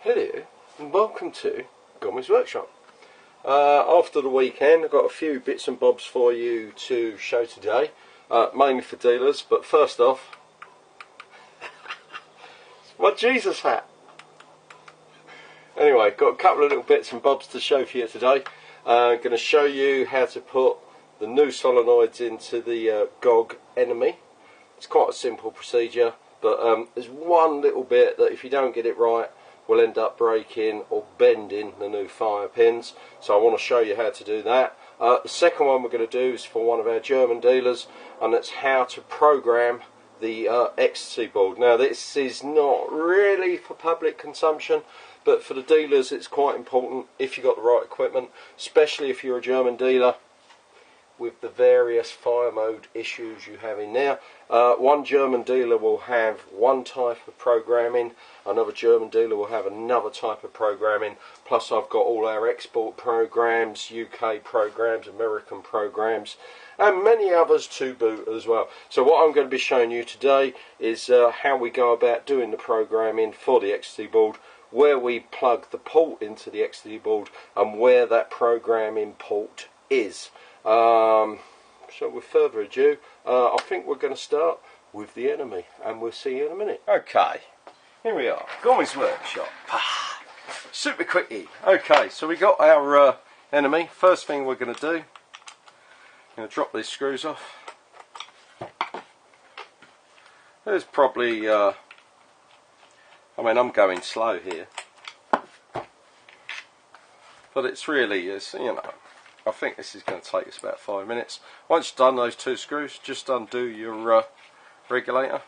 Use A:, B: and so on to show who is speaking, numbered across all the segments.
A: Hello and welcome to Gommies Workshop. After the weekend I've got a few bits and bobs for you to show today, mainly for dealers, but first off, my Jesus hat. Anyway, got a couple of little bits and bobs to show for you today. I'm going to show you how to put the new solenoids into the GOG eNMEy. It's quite a simple procedure, but there's one little bit that if you don't get it right will end up breaking or bending the new fire pins, so I want to show you how to do that. The second one we're going to do is for one of our German dealers, and that's how to program the ecstasy board. Now this is not really for public consumption, but for the dealers it's quite important if you've got the right equipment, especially if you're a German dealer with the various fire mode issues you have in there. One German dealer will have one type of programming, another German dealer will have another type of programming, plus I've got all our export programs, UK programs, American programs, and many others to boot as well. So what I'm going to be showing you today is how we go about doing the programming for the ecstasy board, where we plug the port into the ecstasy board, and where that programming port is. So with further ado, I think we're going to start with the eNMEy, and we'll see you in a minute. Okay, here we are, Gommies Workshop. Super quickie. Okay, so we got our eNMEy. First thing we're going to do, I'm going to drop these screws off. There's probably, I mean, I'm going slow here, but it's really, you know, I think this is going to take us about 5 minutes. Once you've done those two screws, just undo your regulator,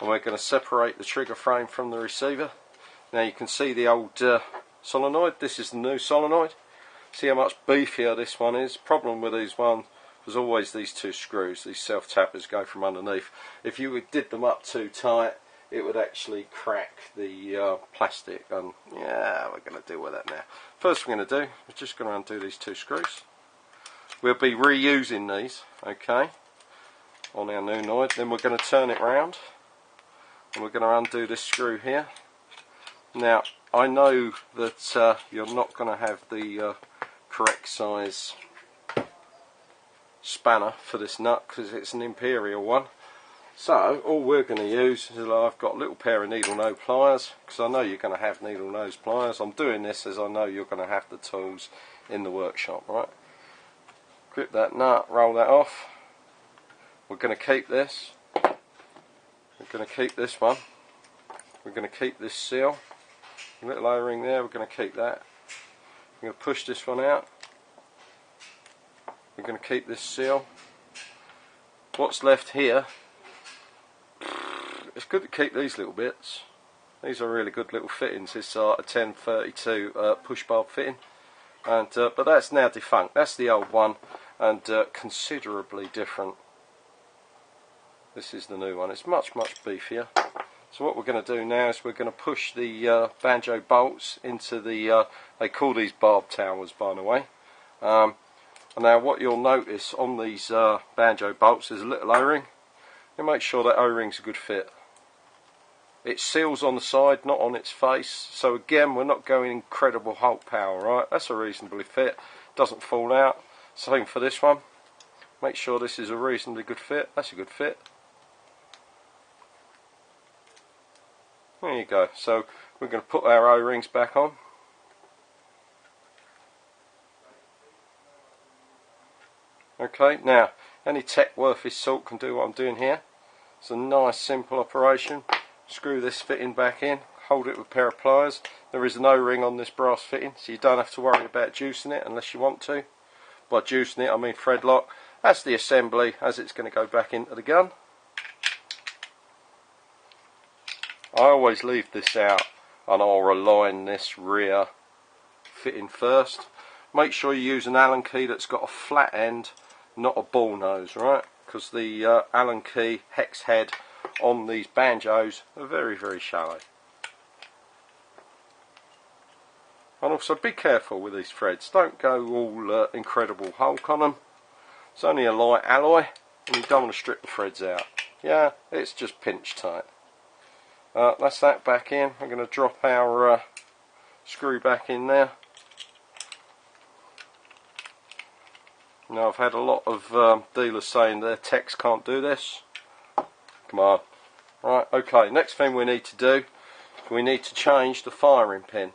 A: and we're going to separate the trigger frame from the receiver. Now you can see the old solenoid. This is the new solenoid. See how much beefier this one is. Problem with these ones was always these two screws. These self tappers go from underneath. If you did them up too tight, it would actually crack the plastic, and yeah, we're going to deal with that now. First we're going to do, we're just going to undo these two screws. We'll be reusing these, okay, on our new noid. Then we're going to turn it round, and we're going to undo this screw here. Now, I know that you're not going to have the correct size spanner for this nut, because it's an imperial one. So all we're going to use is, I've got a little pair of needle nose pliers, because I know you're going to have needle nose pliers. I'm doing this as I know you're going to have the tools in the workshop, right? Grip that nut, roll that off. We're going to keep this. We're going to keep this one. We're going to keep this seal. A little O-ring there, we're going to keep that. We're going to push this one out. We're going to keep this seal. What's left here, it's good to keep these little bits. These are really good little fittings. This is a 1032 push bar fitting, and but that's now defunct. That's the old one, and considerably different. This is the new one. It's much now. So what we're going to do now is we're going to push the banjo bolts into the, they call these barb towers, by the way. And now what you'll notice on these banjo bolts is a little O-ring. You make sure that O-ring's a good fit. It seals on the side, not on its face. So again, we're not going incredible Hulk power, right? That's a reasonably fit. Doesn't fall out. Same for this one. Make sure this is a reasonably good fit. That's a good fit. There you go. So we're going to put our O-rings back on. Okay, now any tech worth his salt can do what I'm doing here. It's a nice simple operation. Screw this fitting back in, hold it with a pair of pliers. There is an O-ring on this brass fitting, so you don't have to worry about juicing it unless you want to. By juicing it I mean thread lock. That's the assembly as it's going to go back into the gun. I always leave this out, and I'll align this rear fitting first. Make sure you use an Allen key that's got a flat end, not a ball nose, right? Because the Allen key hex head on these banjos are very shallow. And also be careful with these threads. Don't go all incredible Hulk on them. It's only a light alloy, and you don't want to strip the threads out. Yeah, it's just pinch tight. That's that back in. We're going to drop our screw back in there. Now, I've had a lot of dealers saying their techs can't do this. Come on. Right, okay, next thing we need to do, we need to change the firing pin.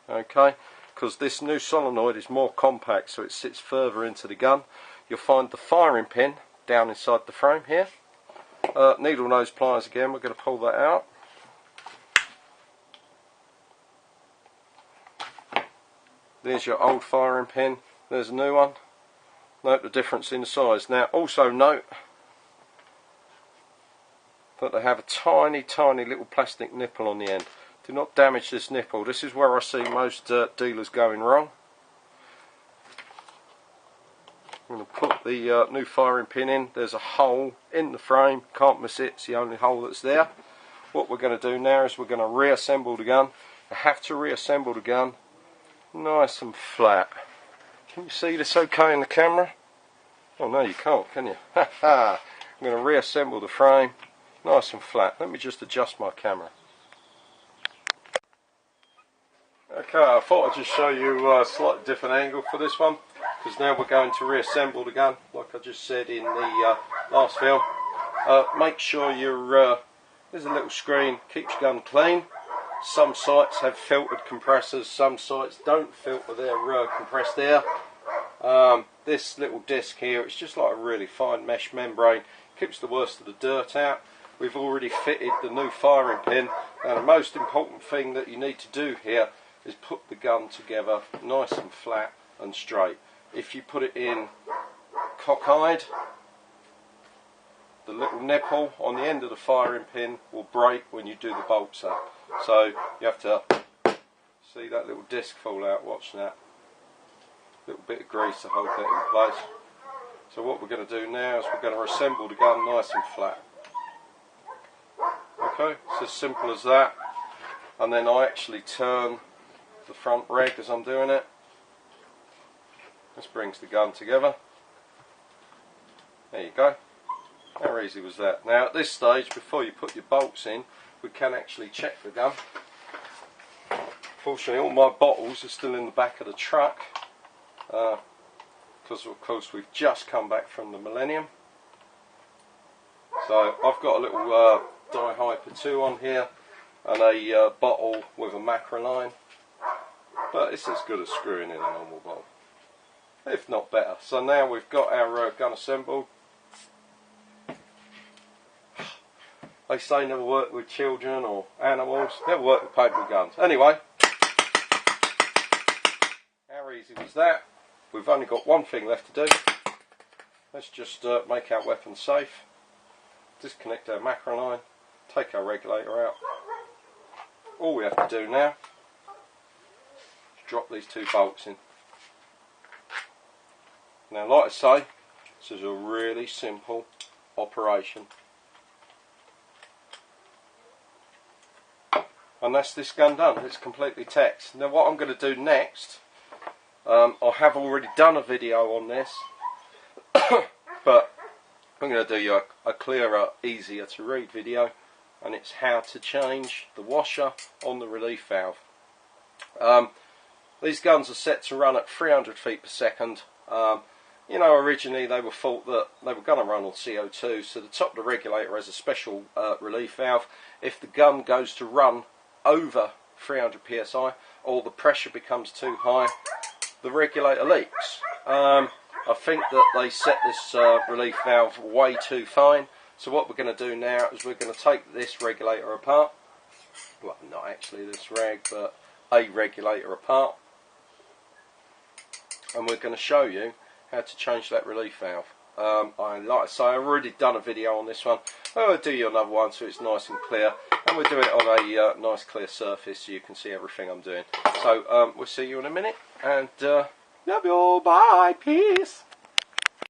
A: Okay, because this new solenoid is more compact, so it sits further into the gun. You'll find the firing pin down inside the frame here. Needle nose pliers again, we're going to pull that out. There's your old firing pin, there's a new one. Note the difference in the size. Now also note that they have a tiny little plastic nipple on the end. Do not damage this nipple. This is where I see most dealers going wrong. I'm going to put the new firing pin in. There's a hole in the frame, can't miss it, it's the only hole that's there. What we're going to do now is we're going to reassemble the gun. I have to reassemble the gun nice and flat. Can you see this okay in the camera? Oh no, you can't, can you? I'm going to reassemble the frame nice and flat. Let me just adjust my camera. Okay, I thought I'd just show you a slightly different angle for this one, because now we're going to reassemble the gun, like I just said in the last film. Make sure there's a little screen, keeps your gun clean. Some sites have filtered compressors, some sites don't filter their compressed air. This little disc here, it's just like a really fine mesh membrane, keeps the worst of the dirt out. We've already fitted the new firing pin. Now the most important thing that you need to do here is put the gun together nice and flat and straight. If you put it in cockeyed, the little nipple on the end of the firing pin will break when you do the bolts up. So you have to see that little disc fall out, watch that. Little bit of grease to hold that in place. So what we're going to do now is we're going to assemble the gun nice and flat. Okay, it's as simple as that. And then I actually turn the front reg as I'm doing it. This brings the gun together. There you go. How easy was that? Now at this stage, before you put your bolts in, we can actually check the gun. Fortunately all my bottles are still in the back of the truck, because of course we've just come back from the Millennium. So I've got a little Di-Hyper 2 on here and a bottle with a macro line, but it's as good as screwing in a normal bottle, if not better. So now we've got our gun assembled. They say never work with children or animals, never work with paper guns. Anyway, how easy was that? We've only got one thing left to do. Let's just make our weapon safe. Disconnect our macro line, take our regulator out. All we have to do now is drop these two bolts in. Now like I say, this is a really simple operation. And that's this gun done. It's completely teched. Now what I'm going to do next, I have already done a video on this, but I'm going to do you a clearer, easier to read video, and it's how to change the washer on the relief valve. These guns are set to run at 300 feet per second. You know, originally they were thought that they were going to run on CO2, so the top of the regulator has a special relief valve. If the gun goes to run over 300 psi or the pressure becomes too high, the regulator leaks. I think that they set this relief valve way too fine, so what we're going to do now is we're going to take this regulator apart, well not actually this reg, but a regulator apart, and we're going to show you how to change that relief valve. Like I say, I've already done a video on this one. I'll do you another one so it's nice and clear, and we'll do it on a nice clear surface so you can see everything I'm doing. So we'll see you in a minute, and love you all, bye, peace.